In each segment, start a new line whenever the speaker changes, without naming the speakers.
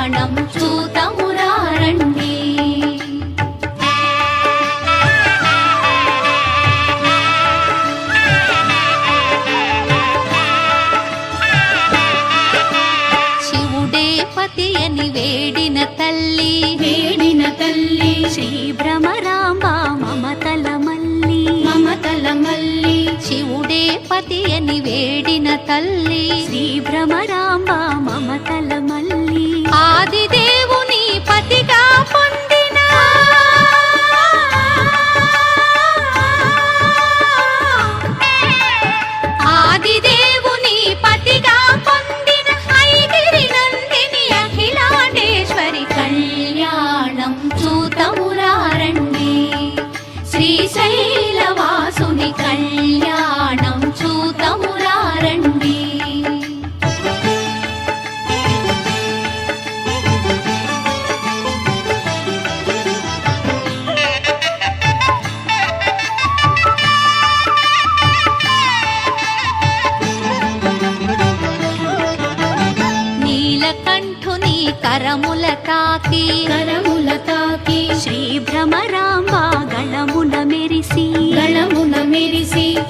కళ్యాణం చూతమురారండి. శివుడే పతి అని వేడిన తల్లి శ్రీ భ్రమరాంబ మమతల మల్లి శివుడే పతి అని వేడిన తల్లి శ్రీ భ్రమరాంబ మమతల మల్లి ఆదిదేవుని పతిగా పొందిన ఆదిదేవుని పతిగా పొందిన ఐగిరి నందిని అఖిలాండేశ్వరి కళ్యాణం చూతమురారండి. శ్రీశైలవాసుని కళ్యాణం చూతమురారండి. నీలకంఠుని కరముల తాకి శ్రీ భ్రమరాంబ గళమున మెరిసి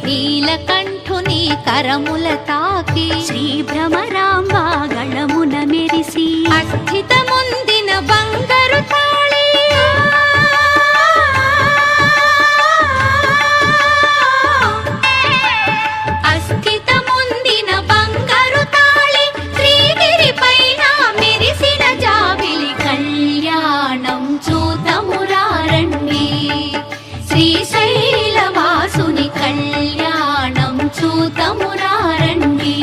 నీలకంఠుని కరముల తాకి శ్రీ భ్రమరాంబ గళమున మెరిసి అస్థితముందిన బంగారు తాళి అస్థితముందిన బంగారు తాళి శ్రీగిరి పైన మెరిసిన జాబిలి కళ్యాణం చూతమురారండి. శ్రీశైలవాసుని కళ్యాణం చూతమురారండి.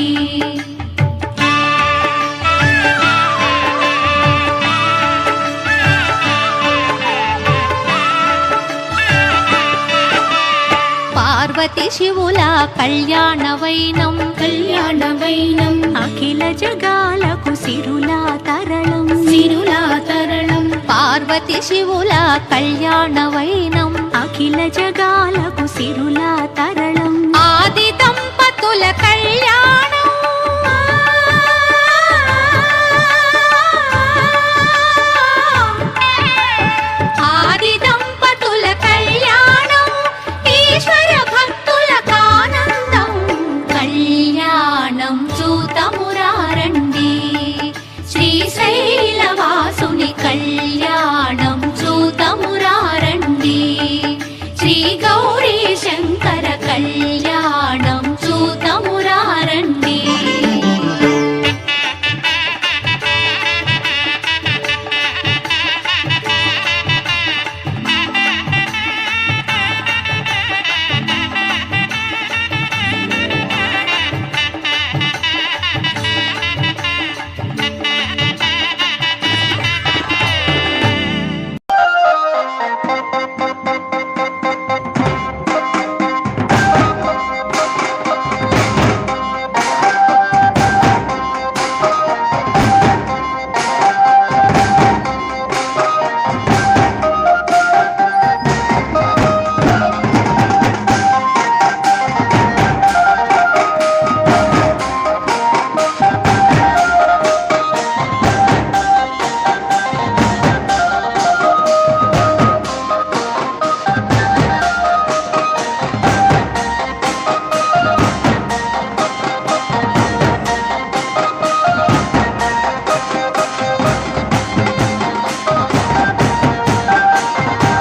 పార్వతి శివుల కళ్యాణ వైనం అఖిల జగాలకు సిరులా తరళం పార్వతి శివుల కళ్యాణ వైనం అఖిల జగాలకు సిరులా తరళం